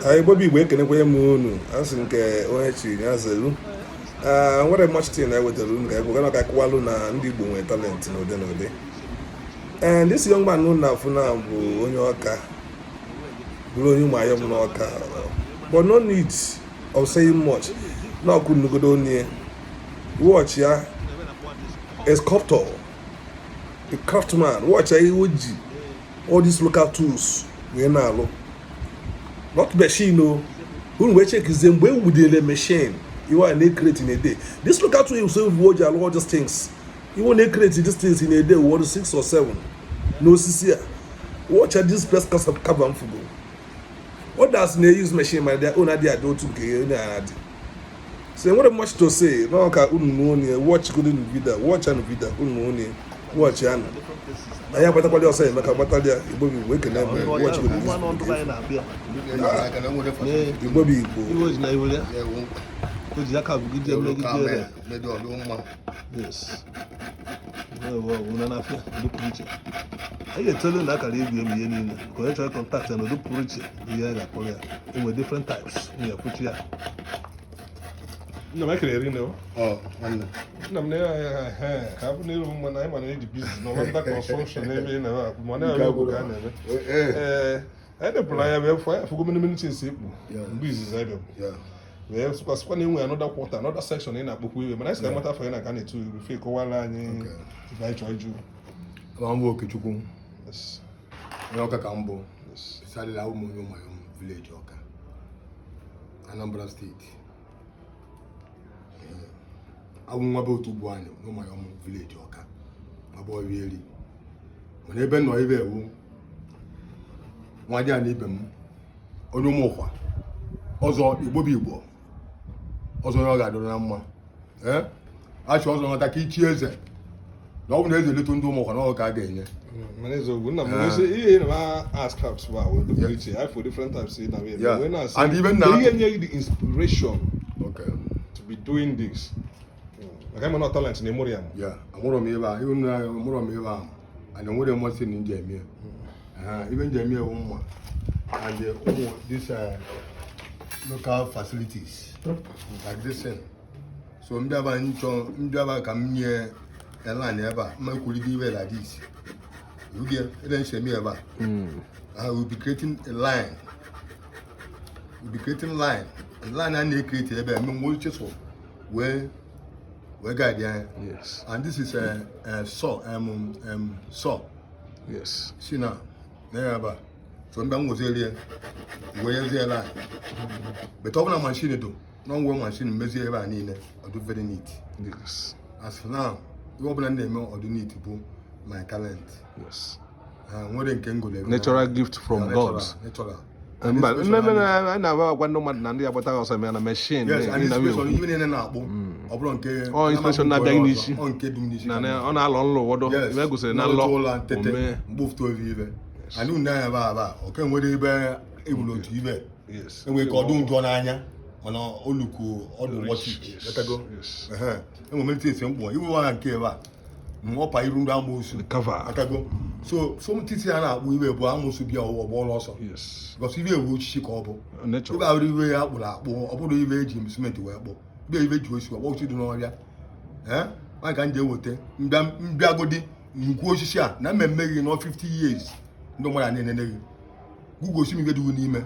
I Bobby waking away moon, asking Ohechi, as a room. What a much thing I with the room, I'm going to Kualuna and Dibu talent, no day. And this young man, no, for now, on your car, blowing my own car. But no need of saying much. Now couldn't go down near. Watch, yeah, a sculptor, a craftsman, watch, all these local tools, we now. Not machine, no. When we check is them, where would the machine? You are create in a day. This look at you say watch all these things. You want to create these things in a day, 1 to 6 or 7. No, Cecilia. Watch at this best cast of carbon football. What does they use machine by their own idea do to get? So what much to say? No, watch good in video, watch and video, watch and. I am what I say, like a battalion, you will be waking up and watch with you. Bobby, yes. I can tell you that I can try contact and do preach in different types. No, I can't know. Oh, I'm there. Have no when I'm on the business. No one that construction. I don't play for minutes in business. I don't. Yeah. We have spending another quarter, another section in a book. But I say, matter for I can to fake one line. If I try to. I'm working to Yes. Yoka Cambo. Started out my own village, Yoka. Anambra State. I won't about to go on my own village, Yoka. My boy, really. When they been no ever, why they need them? Or no more. Also, it will be war. Also, I don't know. Eh? I should also attack each year. No one has a little more than all again. Ask helps for different types. Yeah. And even now, the inspiration to be doing this. I'm not talent in Moriam. Yeah, I'm more of me, even more of me, and I'm more than what's in Jamia. Even Jamia woman and this local facilities like this. So Mdaba come near a line ever, my could be like this. You get it ain't me ever. I will be creating a line. We'll be creating a line. A line and they create a more chisel where guide, yes. And this is a saw, saw. Yes. See now, never. So I'm was earlier, where there line. But all the machine do, no one machine measure ever need or do very neat. Yes. As for now, you open a name or do need to do my talent. Yes. More than can go there. Natural gift from God. Natural. I never want no man and the about us a machine. Yes, and even in an apple. Oh, inspection not being this. On our long load, yes, go say, not long, move to a viver. I knew never, okay, what they bear able to give it. Yes. And we call doing John Anya on all look all the watch. Let go. Yes. And we make it simple. You want to care more pie room down the cover. So some teachers we were almost be our ball also. Yes. Because if you would she call natural. If I would be out with a ball, I would even Jim cement to wear. Be a bit wish what you do know. Eh? I can't deal with it. Mbagodi, Nquosha, Namen making 50 years. No more than any. Google see me get doing email.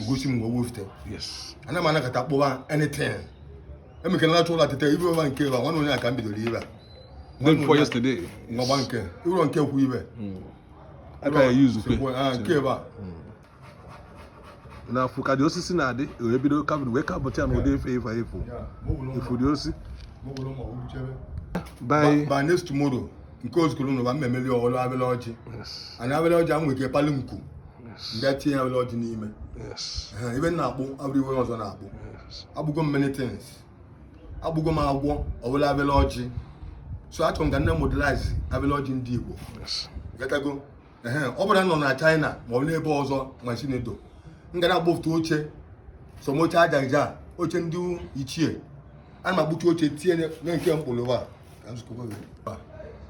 Go see me with it. Yes. And I'm not at over anything. And we can let all that tell everyone care. One only I can be the leader. Then for yesterday. No one care. You don't care who you were. I can use it. Care about. Now, for Cadiosis in Adi, you will be able to wake up and will day favor. If you see by next tomorrow, because Colonel Van Memory or Avalology. Yes. And Avalology, I'm with a palunku. That year, Avalology name. Yes. Even Nabu, everywhere was on Abu. Yes. Abu go many things. Abu go my war or Avalology. So I don't modelize Avalology in Digo. Yes. Let I go. Over and on China, more neighbors or machine do. Ngana both to Oche, so much I did Ochen do each year. And my book Oche, then came over.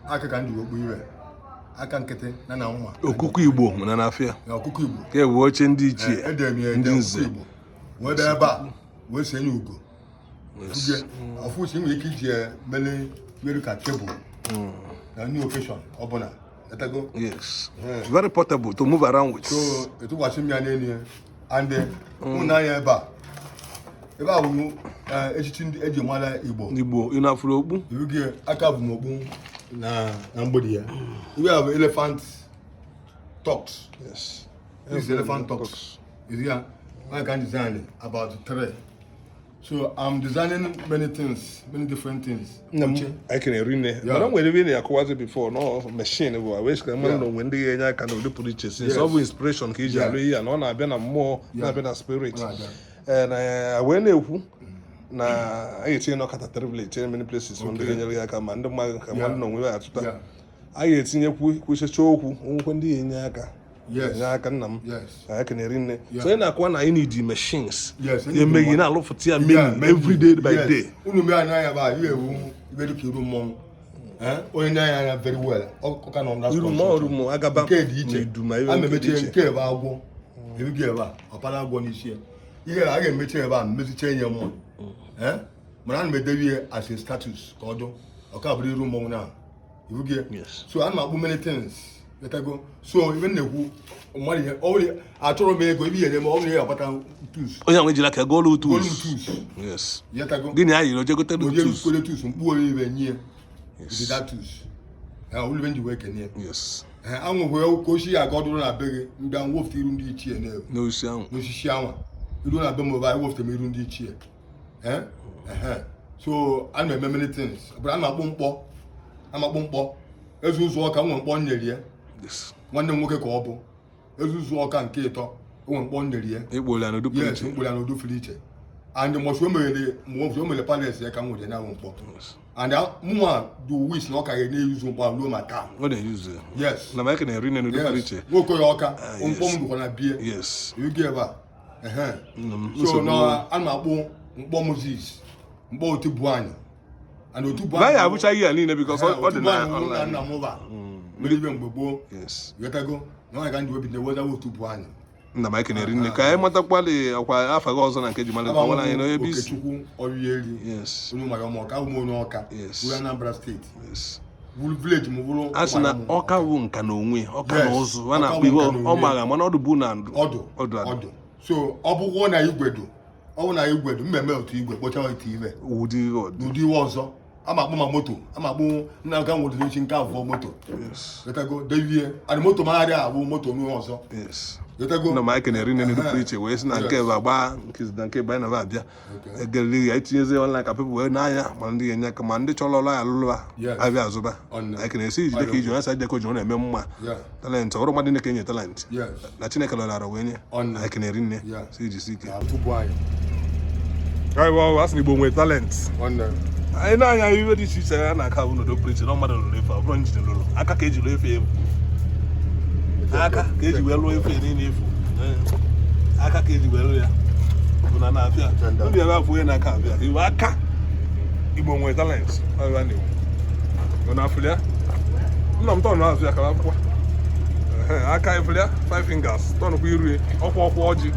I can do what we were. aka nkịtị na nwa okuku Igbo na n'afịa ọkụkọ Igbo ka ewu oche ndị ichie ndị nze Igbo wee ebe a wee senye ugo ọfụ si nwere ike iji mere ka tebụl na new occasion ọbụla etago yes very portable to move around with so etụkwasị m ya n'elu and ụmụnanya ebe a bụ echichi ndị eji mara Igbo ị na-afụrụ okpu iwu gị aka bụ m okpu na mgbidi ya iwe a bụ elephant talks. yes This is elephant talks. Is here I can design about 3. So I'm designing many things, many different things. I can read. But I'm going to be before no machine. I wish I know when the enya can do purchase. It's all inspiration. Kiji alo and on. I've been a more, I've been a spirit. And I went na I see no kata terribly. Many places when the enya come and no we are to. I see you push a show when the enya. Yes. I can Yes. I can read. So in Akwana I need the machines. Yes. You make a lot for tea every day by day. Unu me anaya ba you very kiru mom. Onye very well. O can understand. Irumo agaba. Ke di iche. Do my own. Amemeche nke ba agwo. Ebi ge ba. Opala agwo ni ise. Ihe a ga meche ba mezi chenye mo. Mana na me dewie as a status ka odo. O ka bri room mo na. Ebi ge. Yes. So I do many things. Let I go. So even the money only I told me go be them only about tools. Oh yeah, we like a goal Tools. Yes. Yet I go. Gini ayi lo je go tell Tools. tools. Who even here? Yes. That tools. I will when you work in here. Yes. I'm where Koshi I got on a beg down wolf the room the chair now. No sound. No shishawa. You don't have them over wolf the room the chair. So I know many things. But I'm a bumpo. As usual, come on one year. Yes. Nwanne nwoke ka ọ bụ ezuzu ọka nke ịtọ onwe mkpọ nderi ya Igbola no do yes preaching. Igbola no do filiche and mo mere palace ya ka nwere na mkpọ and mwa do wish na ọka ga na-eyuzu mkpọ ruo maka What they use? yes Na make na read no do yes preaching. nwoke ya ọka mkpọ m dụkwa na bie Yes. you give a so na a na-akpọ mkpọ Moses mkpọ otubu anyị and otubu Why I wish I hear Nina because all the na online. mova mere ibe mgbe gboo Yes. yetago na ọ ga ndị obi na weza otubu anyị Na make na read ka anyị matakwali akwa afa ga ọzọ na nke jimale ko wala anyị no ebisi. Okechukwu Orieri Yes. onye mara ọka ụmụ onye ọka Yes. wuru Anambra steeti Yes. wuru village m wuru Asina ọka wu nka na onwe ọka na ụzụ wana akpọ iwe ọ mara mana ọdụ bụ na ndụ. ọdụ so ọ bụkwa na igwedo ọ bụ na igwedo mmemme otu igwe kpọcha otu iwe Udi God. n'ụdị iwe ọzọ ama akpụ ma moto ama akpụ nna aka nwodoro echi nke avọ moto Yes. letago devie adị moto magharị abụ moto n'ụwa ọzọ Yes. letago Na make na read no do preaching we si na nke ba gba nke ba na ba bịa. Egeli ya itinyeze online ka people we na anya ma ndị enya ka ma ndị chọrọ ọlọ ya lụlụ abịa azụba. Like na esi ijide ka iji onye sa ide ko ji ọ na-eme mma. Talent ọrụ mmadụ na kenye talent. Na Chineke lọlara we nye. Like na eri nne. Si iji sike. tupu anyị Ai wa asị Igbo nwe talent. Anyị na-anya iwe dị iche iche ya na-aka bụ n'odo preaching na mmadụ lụrụ efe ọ bụrụ njide lụrụ aka ka eji lụọ efe aka ka eji wee lụọ efe niile efu aka ka eji wee lụọ ya bụ na na-abịa ndị ebe afọ onye na-aka abịa iwe aka Igbo nwere talent ọrịa na-ewu bụ na afọ ya nna m tọnụ azụ ya kara akwụkwọ aka efere ya 5 fingers tọnụkwa iru ọkwa ọjị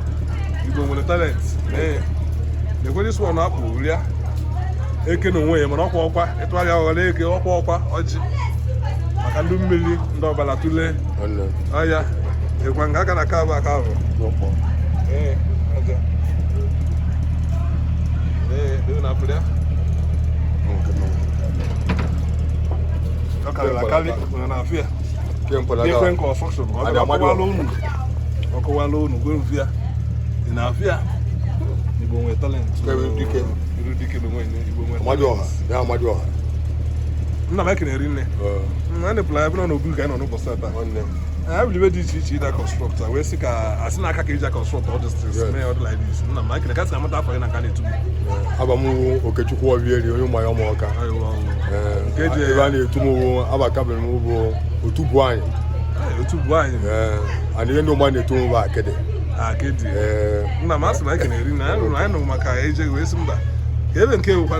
Igbo nwere talent na-ekwere isi ọnụ akpụ rie eke na onwe ya mana ọkwa ịtụgharịa ọghara eke ọkwa ọjị maka ndị mmiri ndị ọbara tụlee ọya ịkwa nga aka na carver na afịrịa ọ karịrị akarị na afịa different construction ọkọwala unu gwe mfịa dị na afịa Igbo nwere talent Dike no when Igbo Amadioha nna m ekene nne na ne plan ebe no ogu ga no no postata I believe this is either constructor we see ka asina aka ka eja construct all these things may all like this nna m ekene ka sị amata afọ na ka na-etu abamu Okechukwu Orieri onye Umuayom ọka nke je ebe a na-etu m abakabere m bụ otubu anyị and ihe ndị ụmụ na-etu m bụ Akidi nna m asị na ekene nne anyị nọ maka eje wee sị mba ebe nke wụkwa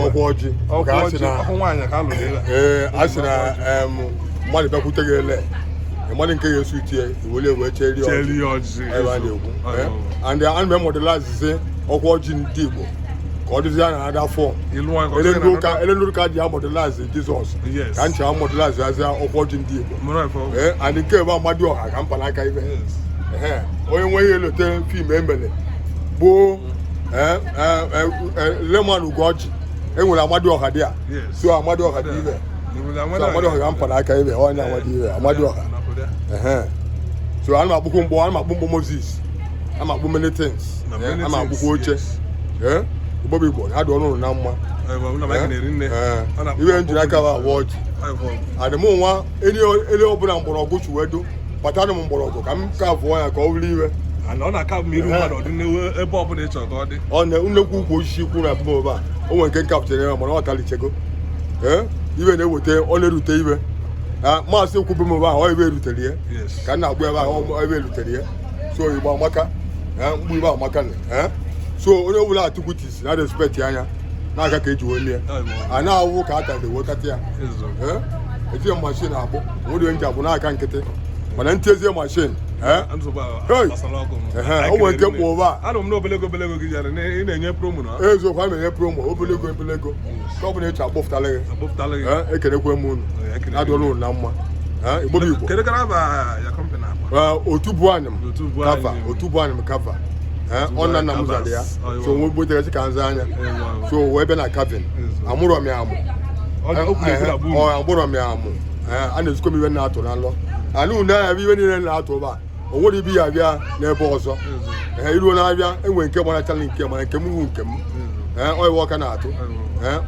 ọkwa ọjị ọkwa nwaanyị ka alụrụ a sị na mmadụ bịakwute gị ele mmadụ nke ga-esu itie iwele wee cheri ọjị ebe a na-ekwu and ana m emodelazizi ọkwa ọjị ndị Igbo ka ọ dịzie na ada fọm ele ndị ụka ji amodelazi Jizọs ka nche amodelazi azịa ọkwa ọjị ndị Igbo and nke ebe Amadioha ka mkpanaka ibe onye nwe ihe elote fim emere gboo Leman Ugoji enwere Amadioha dị a so Amadioha dị ibe so Amadioha ga mkpanaka ibe onye Amadioha so ana m akpụkwu mgbo Moses ana m akpụ many things ana m akpụkwu oche Igbo Igbo ha dị ọnụrụ na mma ibe njiri aka wa ọjị adị m nwa ele ọbụla mgbọrọgwụ chuwedo kpatara m mgbọrọgwụ ka m ka afụọ ya ka ọ bụrụ iwe ọ na-nnekwu ukwu osisi kwu na mbụ ebe a o nwere nke kapụtara ya mana ọ talichego ibe na-eweta ọ na-erute ibe maasị ekwube m ebe ahụ ọ ebe erutere ya ka m na-agbụ ebe ahụ ebe erutere ya so Igbo amaka mgbu Igbo amaka so onye ọbụla atụkwutis na respect anya na-aga ka eji wee a na-awụ ka aka wekata ya etinye mashin akpụ nwere nji abụ n'aka nkịtị mana ntezie mashin o nwere nke mkpụ ụba eziokwu a na-enye promo obelego ka ọ bụla echi akpọpụtala gị ekenekwe m unu adịọla unu na mma Igbo Igbo otu bụ anyị m kava ọ nna m zara ya so nwe gbotere ka nza anya so wee bịa na cabin amụrọ m ya amụ a na-ezikọ m iwe na-atụ na nlọ ana unu anya iwe niile na-atụ ụba o nwere ibi ya bịa n'ebe ọzọ iruo na-abịa enwere nke gbanachala nke mana nke m wu nke m onye ọka na-atụ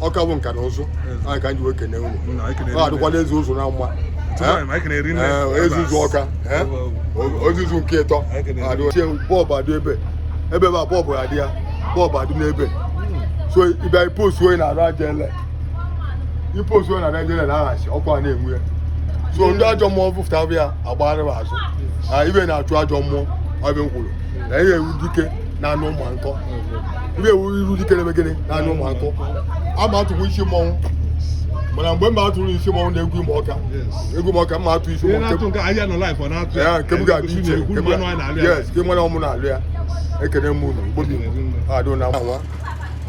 ọka bụ nka na ụzụ anyị ka nji wee kene unu ọ adịkwala ezi ụzụ na mma ezuzu ọka ozuzu nke ịtọ bọọbụ adị ebe a bọọbụ adị ya bọọbụ adị n'ebe so ịbịa ipostu onye na-arụ aja ele ipostu onye na-arụ aja ele na-ahachi ọkwa na-enwu ya so ndị ajọ mmụọ bụfụta ya agbagharị azụ ibe na-achụ ajọ mmụọ ebe m kwuru na ihe ewu dike na-anụ ụmụ nkọ ibe ewu iru dike na-emegide na-anụ ụmụ nkọ ama atụkwu isi mmọnwụ mana mgbe m atụrụ isi mmọnwụ na-egwu ime ọka mma atụ isi mmọnwụ nke m ga-adị iche ke nwere ọmụ na-alụ ya ekene m unu Igbo Igbo adụ na nwa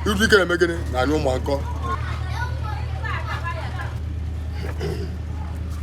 iru dike na-emegide na-anụ ụmụ nkọ